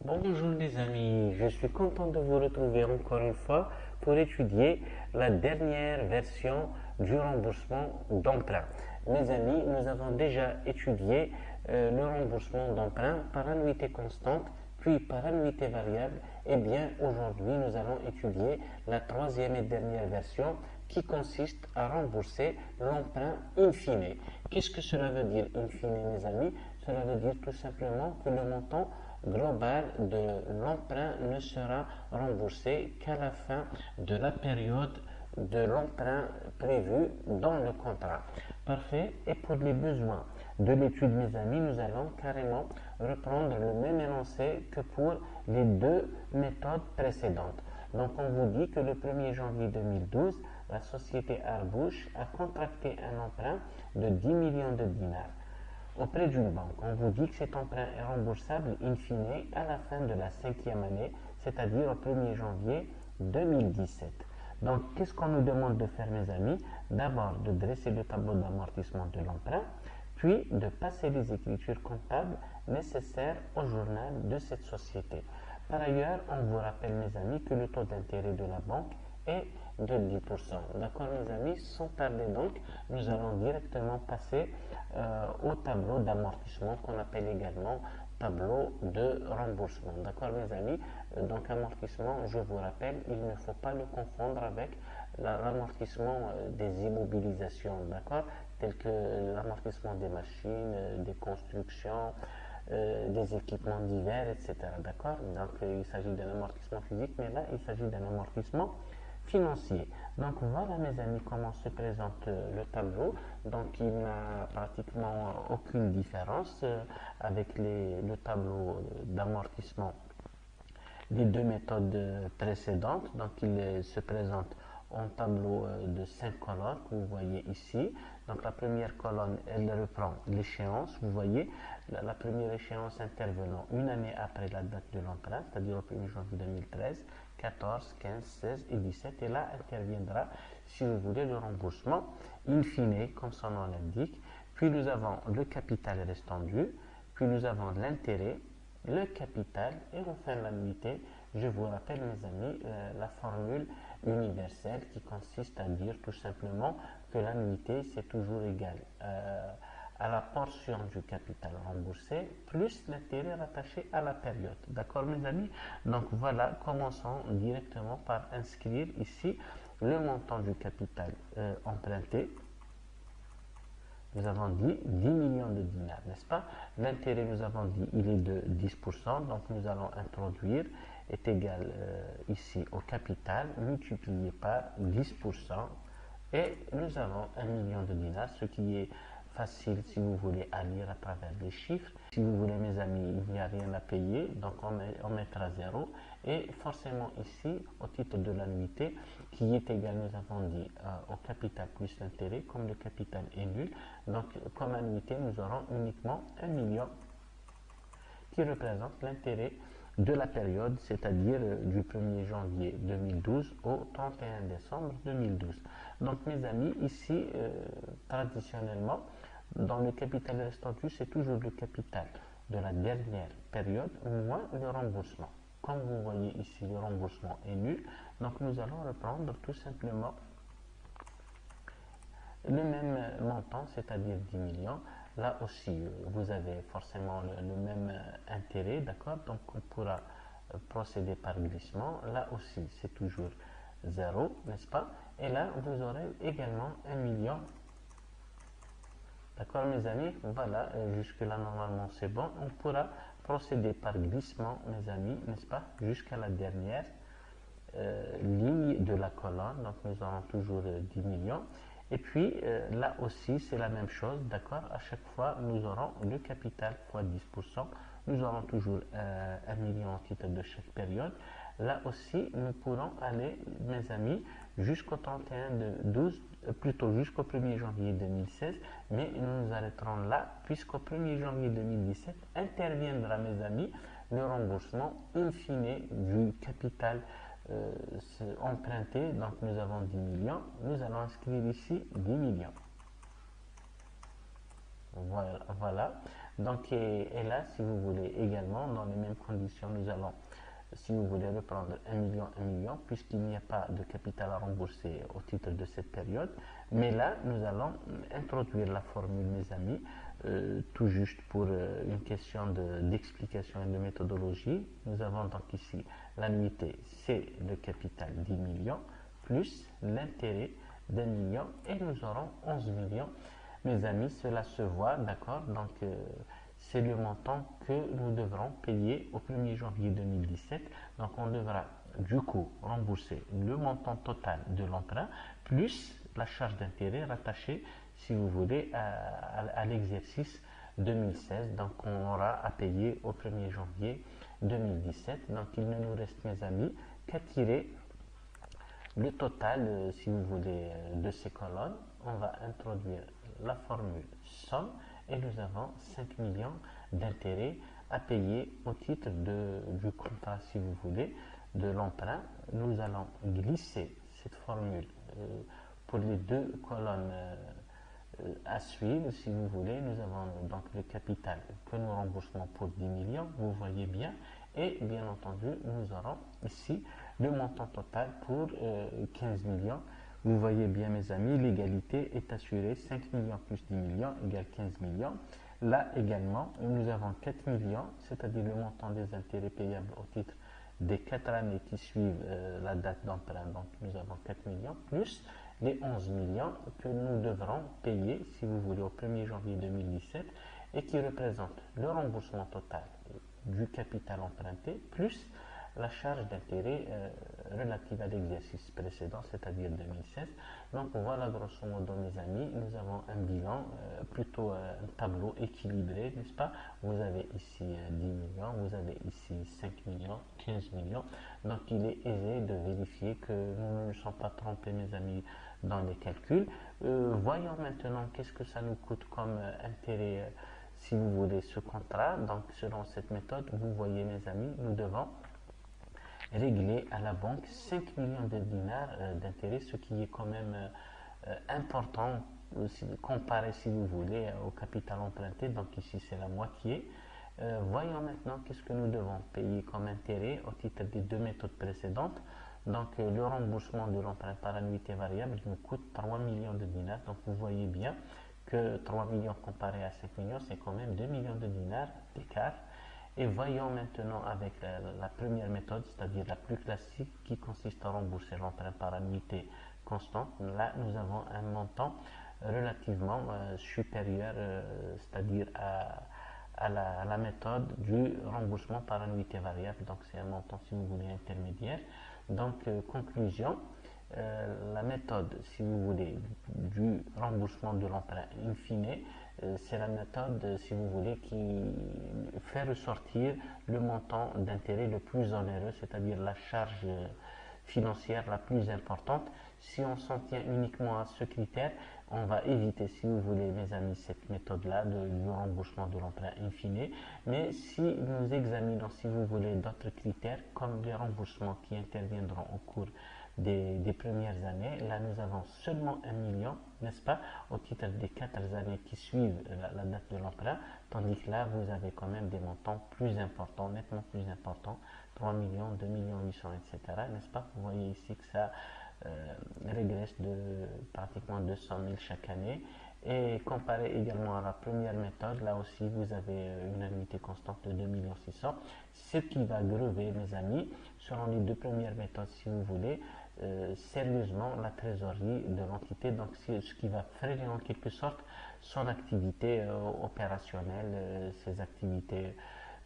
Bonjour les amis, je suis content de vous retrouver encore une fois pour étudier la dernière version du remboursement d'emprunt. Mes amis, nous avons déjà étudié le remboursement d'emprunt par annuité constante, puis par annuité variable. Et bien aujourd'hui, nous allons étudier la troisième et dernière version qui consiste à rembourser l'emprunt in fine. Qu'est-ce que cela veut dire in fine, mes amis? Cela veut dire tout simplement que le montant global de l'emprunt ne sera remboursé qu'à la fin de la période de l'emprunt prévu dans le contrat. Parfait. Et pour les besoins de l'étude, mes amis, nous allons carrément reprendre le même énoncé que pour les deux méthodes précédentes. Donc, on vous dit que le 1er janvier 2012, la société Arbouche a contracté un emprunt de 10 millions de dinars auprès d'une banque. On vous dit que cet emprunt est remboursable in fine à la fin de la cinquième année, c'est-à-dire au 1er janvier 2017. Donc, qu'est-ce qu'on nous demande de faire, mes amis? D'abord, de dresser le tableau d'amortissement de l'emprunt, puis de passer les écritures comptables nécessaires au journal de cette société. Par ailleurs, on vous rappelle, mes amis, que le taux d'intérêt de la banque est de 10%. D'accord, mes amis? Sans tarder donc, nous allons directement passer au tableau d'amortissement qu'on appelle également tableau de remboursement. D'accord, mes amis? Donc, amortissement, je vous rappelle, il ne faut pas le confondre avec l'amortissement des immobilisations, d'accord? Tel que l'amortissement des machines, des constructions, des équipements divers, etc. D'accord? Donc, il s'agit d'un amortissement physique, mais là, il s'agit d'un amortissement financier. Donc voilà mes amis comment se présente le tableau. Donc il n'a pratiquement aucune différence avec le tableau d'amortissement des deux méthodes précédentes. Donc il se présente en tableau de 5 colonnes que vous voyez ici. Donc la première colonne, elle reprend l'échéance. Vous voyez, la première échéance intervenant une année après la date de l'emprunt, c'est-à-dire au 1er janvier 2013, 14, 15, 16 et 17. Et là interviendra, si vous voulez, le remboursement in fine, comme son nom l'indique. Puis nous avons le capital restant dû, puis nous avons l'intérêt, le capital et enfin l'annuité. Je vous rappelle, mes amis, la formule universelle qui consiste à dire tout simplement que l'annuité c'est toujours égal à la portion du capital remboursé plus l'intérêt rattaché à la période. D'accord, mes amis? Donc voilà, commençons directement par inscrire ici le montant du capital emprunté. Nous avons dit 10 millions de dinars, n'est-ce pas? L'intérêt, nous avons dit, il est de 10%, donc nous allons introduire est égal ici au capital multiplié par 10% et nous avons 1 million de dinars, ce qui est facile si vous voulez à lire à travers les chiffres. Si vous voulez, mes amis, il n'y a rien à payer, donc on mettra 0 et forcément ici, au titre de l'annuité, qui est égal, nous avons dit, au capital plus l'intérêt, comme le capital est nul, donc comme annuité, nous aurons uniquement 1 million qui représente l'intérêt de la période, c'est-à-dire du 1er janvier 2012 au 31 décembre 2012. Donc mes amis, ici, traditionnellement, dans le capital restant dû, c'est toujours le capital de la dernière période moins le remboursement. Comme vous voyez ici, le remboursement est nul, donc nous allons reprendre tout simplement le même montant, c'est-à-dire 10 millions. Là aussi, vous avez forcément le même intérêt, d'accord? Donc, on pourra procéder par glissement. Là aussi, c'est toujours 0, n'est-ce pas? Et là, vous aurez également 1 million. D'accord, mes amis? Voilà, jusque-là, normalement, c'est bon. On pourra procéder par glissement, mes amis, n'est-ce pas? Jusqu'à la dernière ligne de la colonne. Donc, nous aurons toujours 10 millions. Et puis là aussi, c'est la même chose, d'accord? À chaque fois, nous aurons le capital fois 10%. Nous aurons toujours 1 million au titre de chaque période. Là aussi, nous pourrons aller, mes amis, jusqu'au 31 de 12, plutôt jusqu'au 1er janvier 2016, mais nous nous arrêterons là, puisqu'au 1er janvier 2017 interviendra, mes amis, le remboursement in fine du capital emprunté. Donc nous avons 10 millions, nous allons inscrire ici 10 millions. Voilà. Donc, et là, si vous voulez également, dans les mêmes conditions, nous allons, si vous voulez, reprendre 1 million, puisqu'il n'y a pas de capital à rembourser au titre de cette période. Mais là, nous allons introduire la formule, mes amis, tout juste pour une question d'explication et de méthodologie. Nous avons donc ici l'annuité, c'est le capital 10 millions, plus l'intérêt d'1 million, et nous aurons 11 millions. Mes amis, cela se voit, d'accord? Donc, c'est le montant que nous devrons payer au 1er janvier 2017. Donc, on devra du coup rembourser le montant total de l'emprunt plus la charge d'intérêt rattachée, si vous voulez, à l'exercice 2016. Donc, on aura à payer au 1er janvier 2017. Donc, il ne nous reste, mes amis, qu'à tirer le total, si vous voulez, de ces colonnes. On va introduire la formule somme et nous avons 5 millions d'intérêts à payer au titre du contrat, si vous voulez, de l'emprunt. Nous allons glisser cette formule pour les deux colonnes à suivre, si vous voulez. Nous avons donc le capital que nous remboursons pour 10 millions, vous voyez bien, et bien entendu, nous aurons ici le montant total pour 15 millions. Vous voyez bien, mes amis, l'égalité est assurée. 5 millions plus 10 millions égale 15 millions. Là également, nous avons 4 millions, c'est-à-dire le montant des intérêts payables au titre des 4 années qui suivent la date d'emprunt. Donc, nous avons 4 millions plus les 11 millions que nous devrons payer, si vous voulez, au 1er janvier 2017 et qui représentent le remboursement total du capital emprunté plus la charge d'intérêt relative à l'exercice précédent, c'est-à-dire 2016. Donc voilà, grosso modo, mes amis, nous avons un bilan, plutôt un tableau équilibré, n'est-ce pas? Vous avez ici 10 millions, vous avez ici 5 millions, 15 millions. Donc il est aisé de vérifier que nous ne nous sommes pas trompés, mes amis, dans les calculs. Voyons maintenant qu'est-ce que ça nous coûte comme intérêt, si vous voulez, ce contrat. Donc selon cette méthode, vous voyez, mes amis, nous devons régler à la banque 5 millions de dinars d'intérêt, ce qui est quand même important comparé, si vous voulez, au capital emprunté. Donc ici, c'est la moitié. Voyons maintenant qu'est-ce que nous devons payer comme intérêt au titre des deux méthodes précédentes. Donc le remboursement de l'emprunt par annuité variable nous coûte 3 millions de dinars. Donc vous voyez bien que 3 millions comparé à 5 millions, c'est quand même 2 millions de dinars d'écart. Et voyons maintenant avec la première méthode, c'est-à-dire la plus classique, qui consiste à rembourser l'emprunt par annuité constante. Là, nous avons un montant relativement supérieur, c'est-à-dire à la méthode du remboursement par annuité variable. Donc, c'est un montant, si vous voulez, intermédiaire. Donc, conclusion, la méthode, si vous voulez, du remboursement de l'emprunt in fine, c'est la méthode, si vous voulez, qui fait ressortir le montant d'intérêt le plus onéreux, c'est-à-dire la charge financière la plus importante. Si on s'en tient uniquement à ce critère, on va éviter, si vous voulez, mes amis, cette méthode-là du remboursement de l'emprunt in fine. Mais si nous examinons, si vous voulez, d'autres critères, comme les remboursements qui interviendront au cours des premières années, là nous avons seulement 1 million, n'est-ce pas, au titre des 4 années qui suivent la date de l'emprunt, tandis que là vous avez quand même des montants plus importants, nettement plus importants, 3 millions, 2 millions 800, etc. N'est-ce pas? Vous voyez ici que ça régresse de pratiquement 200 000 chaque année. Et comparé également à la première méthode, là aussi vous avez une annuité constante de 2 600 000. Ce qui va grever, mes amis, selon les deux premières méthodes, si vous voulez, sérieusement la trésorerie de l'entité, donc ce qui va freiner en quelque sorte son activité opérationnelle, ses activités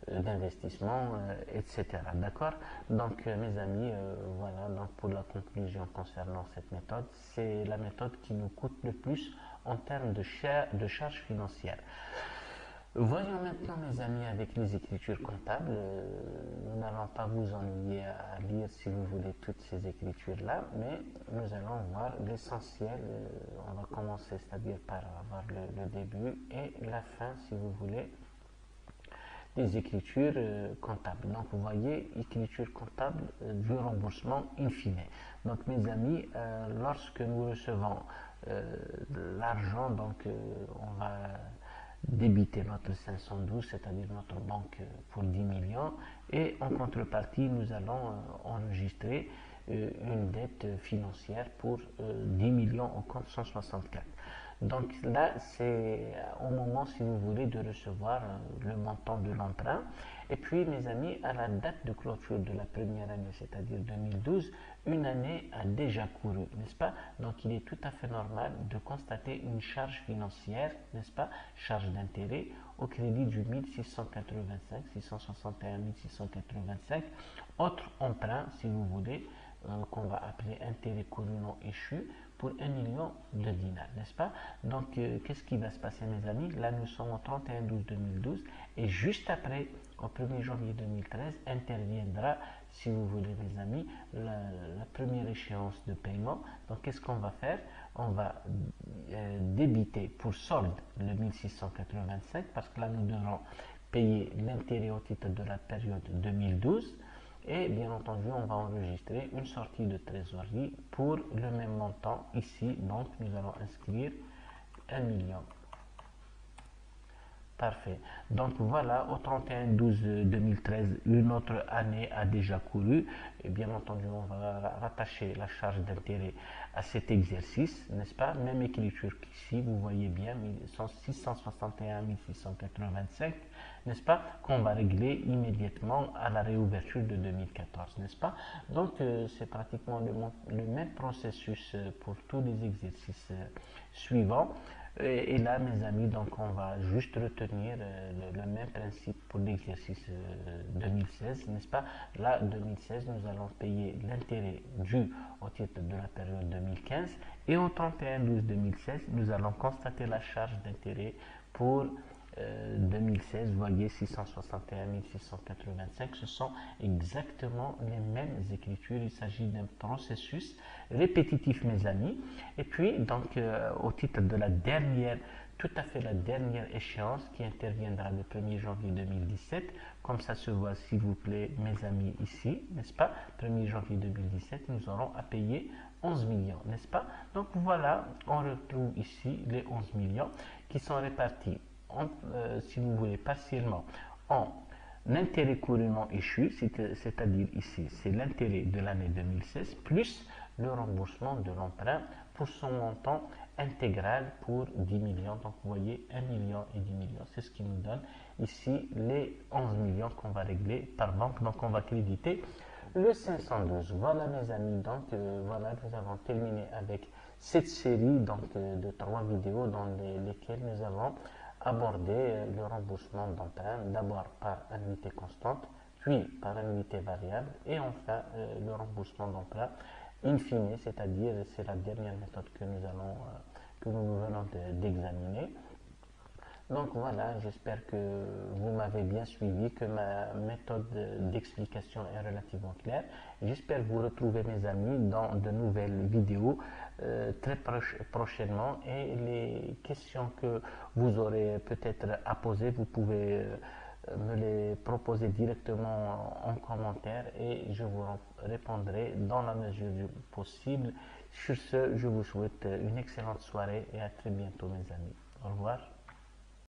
d'investissement, etc. D'accord? Donc, mes amis, voilà, donc pour la conclusion concernant cette méthode, c'est la méthode qui nous coûte le plus en termes de charges financières. Voyons maintenant, mes amis, avec les écritures comptables. Nous n'allons pas vous ennuyer à lire, si vous voulez, toutes ces écritures-là, mais nous allons voir l'essentiel. On va commencer, c'est-à-dire par avoir le début et la fin, si vous voulez, des écritures comptables. Donc, vous voyez, écriture comptable du remboursement in fine. Donc, mes amis, lorsque nous recevons l'argent, donc on va débiter notre 512, c'est-à-dire notre banque pour 10 millions, et en contrepartie, nous allons enregistrer une dette financière pour 10 millions au compte 164. Donc là, c'est au moment, si vous voulez, de recevoir le montant de l'emprunt. Et puis, mes amis, à la date de clôture de la première année, c'est-à-dire 2012, une année a déjà couru, n'est-ce pas? Donc, il est tout à fait normal de constater une charge financière, n'est-ce pas? Charge d'intérêt au crédit du 1685, 661 685, autre emprunt, si vous voulez, qu'on va appeler intérêt couru non échu, pour 1 million de dinars, n'est-ce pas? Donc, qu'est-ce qui va se passer, mes amis? Là, nous sommes au 31/12/2012 et juste après, au 1er janvier 2013, interviendra, si vous voulez, mes amis, la première échéance de paiement. Donc, qu'est-ce qu'on va faire? On va débiter pour solde le 1685 parce que là, nous devrons payer l'intérêt au titre de la période 2012. Et bien entendu, on va enregistrer une sortie de trésorerie pour le même montant ici. Donc, nous allons inscrire 1 million. Parfait. Donc voilà, au 31/12/2013, une autre année a déjà couru. Et bien entendu, on va rattacher la charge d'intérêt à cet exercice, n'est-ce pas? Même écriture qu'ici, vous voyez bien, 661 685, n'est-ce pas? Qu'on va régler immédiatement à la réouverture de 2014, n'est-ce pas? Donc c'est pratiquement le même processus pour tous les exercices suivants. Et là, mes amis, donc on va juste retenir le même principe pour l'exercice 2016, n'est-ce pas? Là, 2016, nous allons payer l'intérêt dû au titre de la période 2015 et au 31/12/2016, nous allons constater la charge d'intérêt pour 2016, vous voyez 661 685, ce sont exactement les mêmes écritures. Il s'agit d'un processus répétitif, mes amis. Et puis, donc, au titre de la dernière, tout à fait la dernière échéance qui interviendra le 1er janvier 2017, comme ça se voit, s'il vous plaît, mes amis, ici, n'est-ce pas? 1er janvier 2017, nous aurons à payer 11 millions, n'est-ce pas? Donc voilà, on retrouve ici les 11 millions qui sont répartis si vous voulez, partiellement en intérêt courant non échu, c'est-à-dire ici, c'est l'intérêt de l'année 2016 plus le remboursement de l'emprunt pour son montant intégral pour 10 millions. Donc, vous voyez, 1 million et 10 millions, c'est ce qui nous donne ici les 11 millions qu'on va régler par banque. Donc, on va créditer le 512. Voilà, mes amis. Donc, voilà, nous avons terminé avec cette série donc, de 3 vidéos dans lesquelles nous avons aborder le remboursement d'emprunt, d'abord par annuité constante, puis par annuité variable, et enfin le remboursement d'emprunt in fine, c'est-à-dire c'est la dernière méthode que nous venons d'examiner. Donc voilà, j'espère que vous m'avez bien suivi, que ma méthode d'explication est relativement claire. J'espère vous retrouver, mes amis, dans de nouvelles vidéos très prochainement, et les questions que vous aurez peut-être à poser, vous pouvez me les proposer directement en commentaire et je vous répondrai dans la mesure du possible. Sur ce, je vous souhaite une excellente soirée et à très bientôt, mes amis. Au revoir.